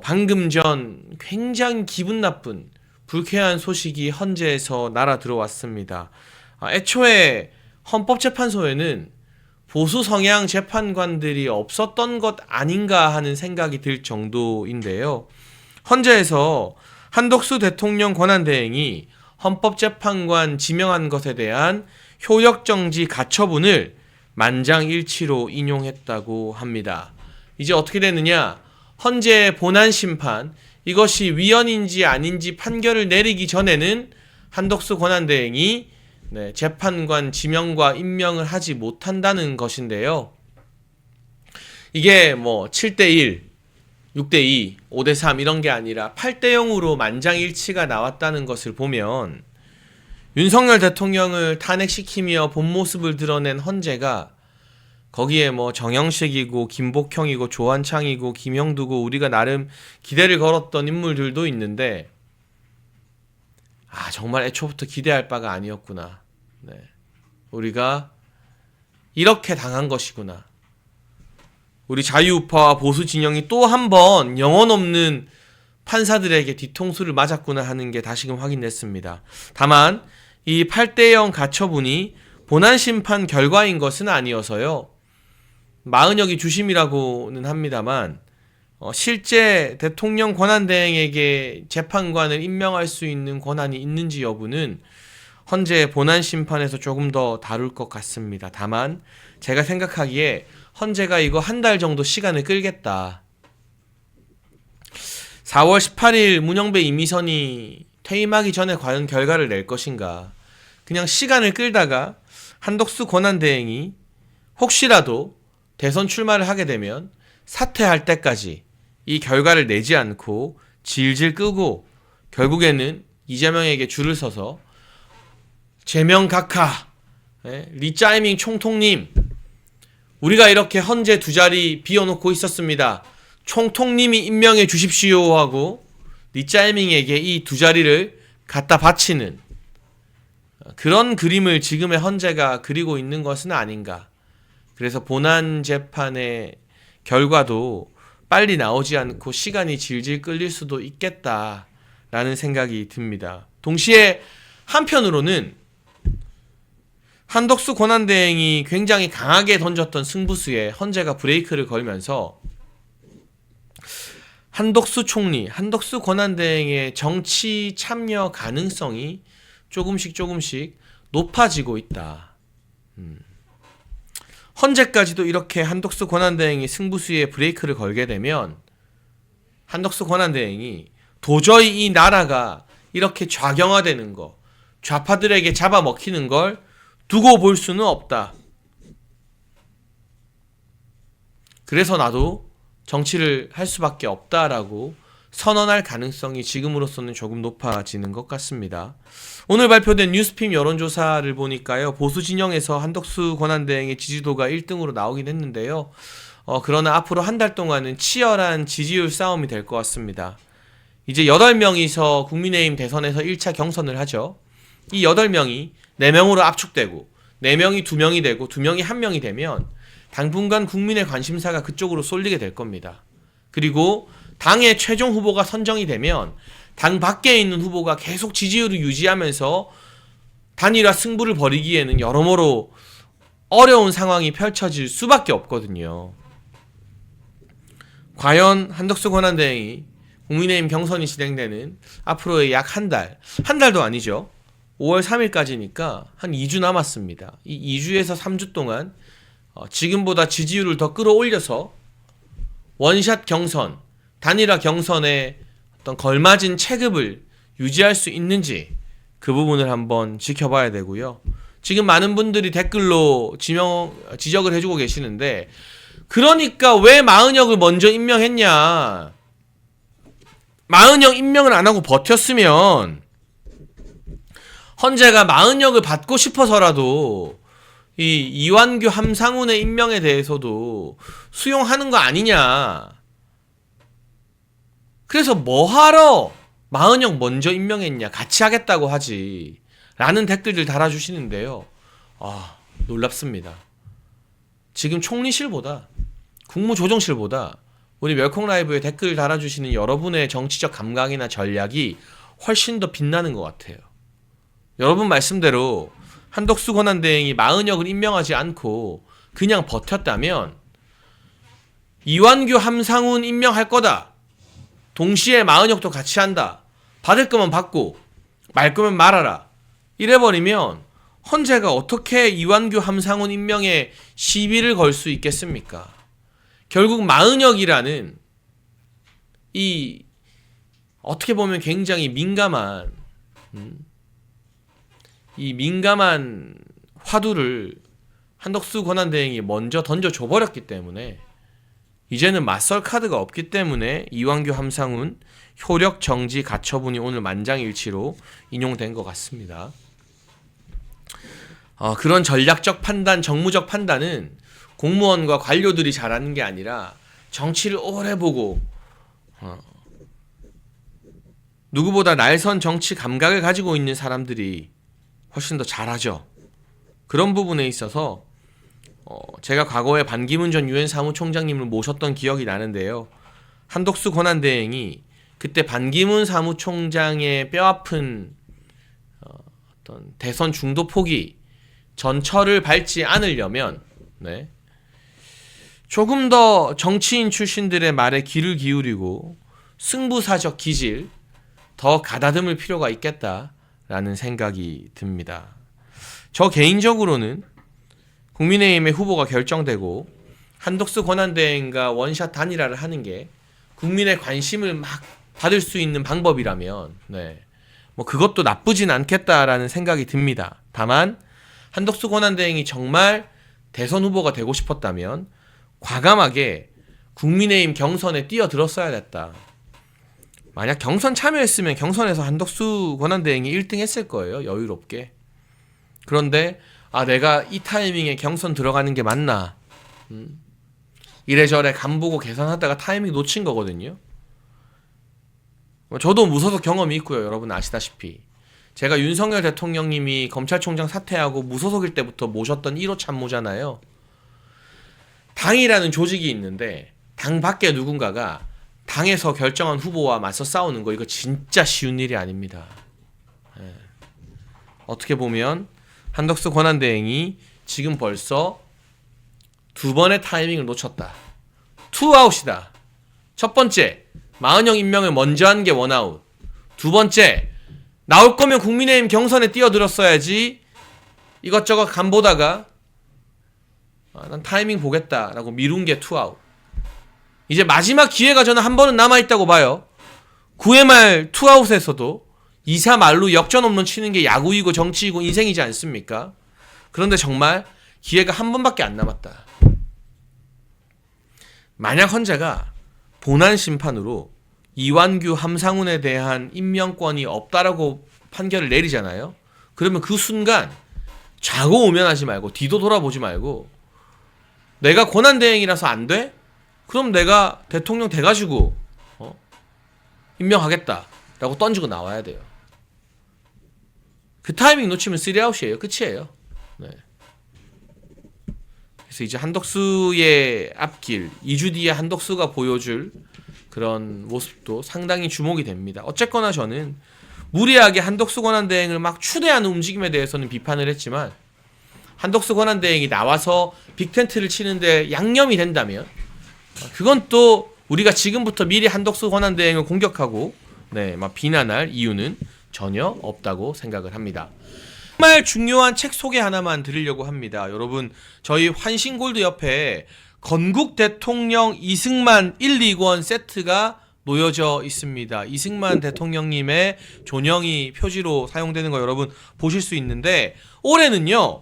방금 전 굉장히 기분 나쁜 불쾌한 소식이 헌재에서 날아 들어왔습니다. 애초에 헌법재판소에는 보수 성향 재판관들이 없었던 것 아닌가 하는 생각이 들 정도인데요. 헌재에서 한덕수 대통령 권한대행이 헌법재판관 지명한 것에 대한 효력정지 가처분을 만장일치로 인용했다고 합니다. 이제 어떻게 되느냐? 헌재 본안심판, 이것이 위헌인지 아닌지 판결을 내리기 전에는 한덕수 권한대행이 재판관 지명과 임명을 하지 못한다는 것인데요. 이게 뭐 7대1, 6대2, 5대3 이런 게 아니라 8대0으로 만장일치가 나왔다는 것을 보면 윤석열 대통령을 탄핵시키며 본 모습을 드러낸 헌재가 거기에 뭐 정영식이고 김복형이고 조한창이고 김형두고 우리가 나름 기대를 걸었던 인물들도 있는데 정말 애초부터 기대할 바가 아니었구나. 우리가 이렇게 당한 것이구나. 우리 자유우파와 보수 진영이 또 한 번 영혼 없는 판사들에게 뒤통수를 맞았구나 하는 게 다시금 확인됐습니다. 다만 이 8대0 가처분이 본안심판 결과인 것은 아니어서요. 마은혁이 주심이라고는 합니다만 실제 대통령 권한대행에게 재판관을 임명할 수 있는 권한이 있는지 여부는 헌재 본안심판에서 조금 더 다룰 것 같습니다. 다만 제가 생각하기에 헌재가 이거 한 달 정도 시간을 끌겠다. 4월 18일 문영배 이미선이 퇴임하기 전에 과연 결과를 낼 것인가. 그냥 시간을 끌다가 한덕수 권한대행이 혹시라도 대선 출마를 하게 되면 사퇴할 때까지 이 결과를 내지 않고 질질 끄고 결국에는 이재명에게 줄을 서서 제명각하, 리짜이밍 총통님, 우리가 이렇게 헌재 두 자리 비워놓고 있었습니다. 총통님이 임명해 주십시오 하고 리짜이밍에게 이 두 자리를 갖다 바치는 그런 그림을 지금의 헌재가 그리고 있는 것은 아닌가. 그래서 본안 재판의 결과도 빨리 나오지 않고 시간이 질질 끌릴 수도 있겠다라는 생각이 듭니다. 동시에 한편으로는 한덕수 권한대행이 굉장히 강하게 던졌던 승부수에 헌재가 브레이크를 걸면서 한덕수 총리, 한덕수 권한대행의 정치 참여 가능성이 조금씩 높아지고 있다. 헌재까지도 이렇게 한덕수 권한대행이 승부수에 브레이크를 걸게 되면 한덕수 권한대행이 도저히 이 나라가 이렇게 좌경화되는 거, 좌파들에게 잡아먹히는 걸 두고 볼 수는 없다. 그래서 나도 정치를 할 수밖에 없다라고 선언할 가능성이 지금으로서는 조금 높아지는 것 같습니다. 오늘 발표된 뉴스핌 여론조사를 보니까요. 보수 진영에서 한덕수 권한대행의 지지도가 1등으로 나오긴 했는데요. 그러나 앞으로 한 달 동안은 치열한 지지율 싸움이 될 것 같습니다. 이제 8명이서 국민의힘 대선에서 1차 경선을 하죠. 이 8명이 4명으로 압축되고 4명이 2명이 되고 2명이 1명이 되면 당분간 국민의 관심사가 그쪽으로 쏠리게 될 겁니다. 그리고 당의 최종 후보가 선정이 되면 당 밖에 있는 후보가 계속 지지율을 유지하면서 단일화 승부를 벌이기에는 여러모로 어려운 상황이 펼쳐질 수밖에 없거든요. 과연 한덕수 권한대행이 국민의힘 경선이 진행되는 앞으로의 약 한 달도 아니죠. 5월 3일까지니까 한 2주 남았습니다. 이 2주에서 3주 동안 지금보다 지지율을 더 끌어올려서 원샷 경선, 단일화 경선에 어떤 걸맞은 체급을 유지할 수 있는지 그 부분을 한번 지켜봐야 되고요. 지금 많은 분들이 댓글로 지적을 해주고 계시는데 그러니까 왜 마은혁을 먼저 임명했냐. 마은혁 임명을 안 하고 버텼으면 헌재가 마은혁을 받고 싶어서라도 이 이완규 함상훈의 임명에 대해서도 수용하는 거 아니냐. 그래서 뭐하러 마은혁 먼저 임명했냐. 같이 하겠다고 하지. 라는 댓글들 달아주시는데요. 놀랍습니다. 지금 총리실보다 국무조정실보다 우리 멸콩 라이브에 댓글 달아주시는 여러분의 정치적 감각이나 전략이 훨씬 더 빛나는 것 같아요. 여러분 말씀대로 한덕수 권한대행이 마은혁을 임명하지 않고 그냥 버텼다면 이완규 함상훈 임명할 거다. 동시에 마은혁도 같이 한다. 받을 거면 받고 말 거면 말아라. 이래버리면 헌재가 어떻게 이완규 함상훈 임명에 시비를 걸 수 있겠습니까? 결국 마은혁이라는 이 어떻게 보면 굉장히 민감한 이 민감한 화두를 한덕수 권한대행이 먼저 던져줘 버렸기 때문에 이제는 맞설 카드가 없기 때문에 이완규 함상훈 효력 정지 가처분이 오늘 만장일치로 인용된 것 같습니다. 그런 전략적 판단, 정무적 판단은 공무원과 관료들이 잘하는 게 아니라 정치를 오래 보고 누구보다 날선 정치 감각을 가지고 있는 사람들이 훨씬 더 잘하죠. 그런 부분에 있어서 제가 과거에 반기문 전 유엔 사무총장님을 모셨던 기억이 나는데요. 한덕수 권한대행이 그때 반기문 사무총장의 뼈아픈 어떤 대선 중도 포기 전철을 밟지 않으려면 조금 더 정치인 출신들의 말에 귀를 기울이고 승부사적 기질 더 가다듬을 필요가 있겠다라는 생각이 듭니다. 저 개인적으로는 국민의힘의 후보가 결정되고 한덕수 권한대행과 원샷 단일화를 하는 게 국민의 관심을 막 받을 수 있는 방법이라면 뭐 그것도 나쁘진 않겠다라는 생각이 듭니다. 다만 한덕수 권한대행이 정말 대선 후보가 되고 싶었다면 과감하게 국민의힘 경선에 뛰어들었어야 됐다. 만약 경선 참여했으면 경선에서 한덕수 권한대행이 1등 했을 거예요. 여유롭게. 그런데 내가 이 타이밍에 경선 들어가는 게 맞나? 이래저래 간보고 계산하다가 타이밍 놓친 거거든요. 저도 무소속 경험이 있고요. 여러분 아시다시피. 제가 윤석열 대통령님이 검찰총장 사퇴하고 무소속일 때부터 모셨던 1호 참모잖아요. 당이라는 조직이 있는데 당 밖에 누군가가 당에서 결정한 후보와 맞서 싸우는 거 이거 진짜 쉬운 일이 아닙니다. 어떻게 보면 한덕수 권한대행이 지금 벌써 2번의 타이밍을 놓쳤다. 투아웃이다. 첫 번째, 마은혁 임명을 먼저 한 게 원아웃. 두 번째, 나올 거면 국민의힘 경선에 뛰어들었어야지 이것저것 간보다가 난 타이밍 보겠다라고 미룬 게 투아웃. 이제 마지막 기회가 저는 한 번은 남아있다고 봐요. 9회 말 투아웃에서도 2사 말로 역전 홈런 치는 게 야구이고 정치이고 인생이지 않습니까? 그런데 정말 기회가 한 번밖에 안 남았다. 만약 헌재가 본안 심판으로 이완규 함상훈에 대한 임명권이 없다라고 판결을 내리잖아요. 그러면 그 순간 좌고 우면하지 말고 뒤도 돌아보지 말고 내가 권한대행이라서 안 돼? 그럼 내가 대통령 돼가지고 임명하겠다라고 던지고 나와야 돼요. 그 타이밍 놓치면 3아웃이에요. 끝이에요. 그래서 이제 한덕수의 앞길 2주 뒤에 한덕수가 보여줄 그런 모습도 상당히 주목이 됩니다. 어쨌거나 저는 무리하게 한덕수 권한대행을 막 추대하는 움직임에 대해서는 비판을 했지만 한덕수 권한대행이 나와서 빅텐트를 치는데 양념이 된다면 그건 또 우리가 지금부터 미리 한덕수 권한대행을 공격하고 막 비난할 이유는 전혀 없다고 생각을 합니다. 정말 중요한 책 소개 하나만 드리려고 합니다. 여러분 저희 환신골드 옆에 건국 대통령 이승만 1, 2권 세트가 놓여져 있습니다. 이승만 대통령님의 존영이 표지로 사용되는 거 여러분 보실 수 있는데 올해는요